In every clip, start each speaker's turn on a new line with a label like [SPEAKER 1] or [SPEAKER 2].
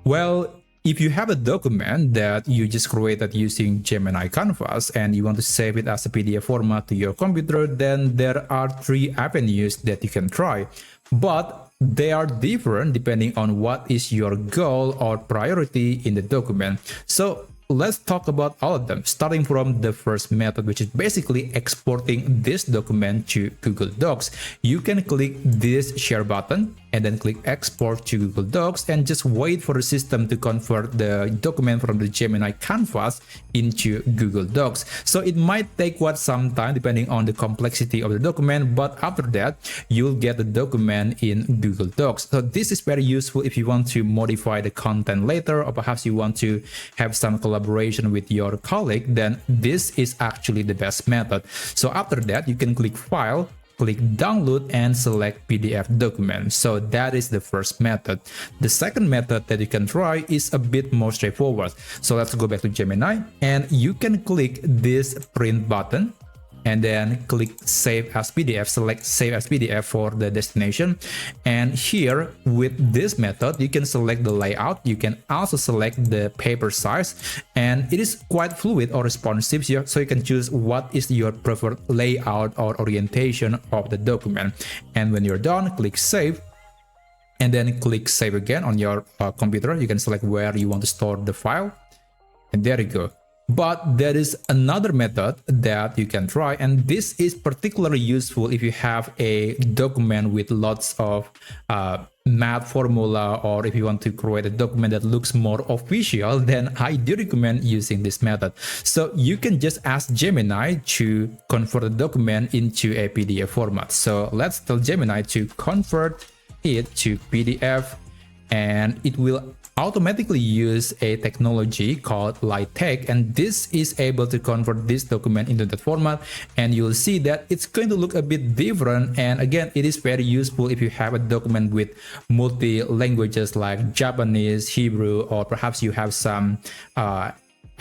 [SPEAKER 1] Well, if you have a document that you just created using Gemini Canvas and you want to save it as a PDF format to your computer, then there are 3 avenues that you can try. But they are different depending on what is your goal or priority in the document. So let's talk about all of them, starting from the first method, which is basically exporting this document to Google Docs. You can click this share button and then click export to Google Docs and just wait for the system to convert the document from the Gemini Canvas into Google Docs. So it might take some time depending on the complexity of the document, but after that you'll get the document in Google Docs. So this is very useful if you want to modify the content later, or perhaps you want to have some collaboration with your colleague, then this is actually the best method. So after that you can click File, click download and select PDF document. So that is the first method. The second method that you can try is a bit more straightforward. So let's go back to Gemini and you can click this print button and then click save as PDF, select save as PDF for the destination. And here with this method, you can select the layout. You can also select the paper size, and it is quite fluid or responsive here. So you can choose what is your preferred layout or orientation of the document. And when you're done, click save. And then click save again on your computer. You can select where you want to store the file. And there you go. But there is another method that you can try, and this is particularly useful if you have a document with lots of math formula, or if you want to create a document that looks more official, then I do recommend using this method. So you can just ask Gemini to convert the document into a PDF format. So let's tell Gemini to convert it to PDF, and it will automatically use a technology called LaTeX, and this is able to convert this document into that format, and you'll see that it's going to look a bit different. And again, it is very useful if you have a document with multi languages like Japanese, Hebrew, or perhaps you have some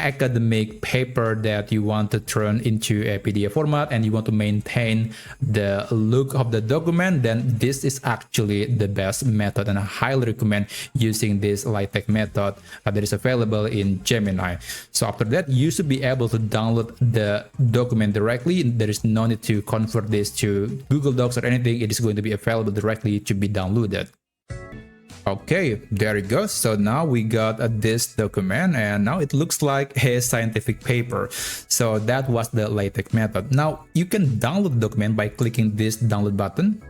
[SPEAKER 1] academic paper that you want to turn into a PDF format and you want to maintain the look of the document, then this is actually the best method, and I highly recommend using this LaTeX method that is available in Gemini. So after that, you should be able to download the document directly. There is no need to convert this to Google Docs or anything. It is going to be available directly to be downloaded. Okay, there you go. So now we got this document, and now it looks like a scientific paper. So that was the LaTeX method. Now you can download the document by clicking this download button.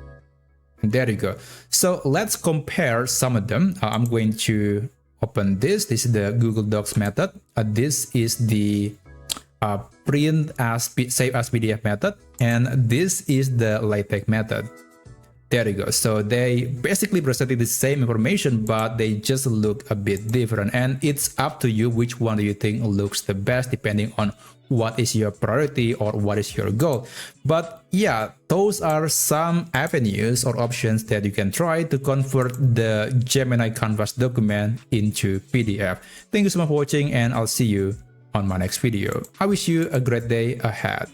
[SPEAKER 1] And there you go. So let's compare some of them. I'm going to open this. This is the Google Docs method. This is the print as save as PDF method, and this is the LaTeX method. There you go. So they basically presented the same information, but they just look a bit different, and it's up to you which one do you think looks the best depending on what is your priority or what is your goal. But yeah, those are some avenues or options that you can try to convert the Gemini Canvas document into PDF. Thank you so much for watching, and I'll see you on my next video. I wish you a great day ahead.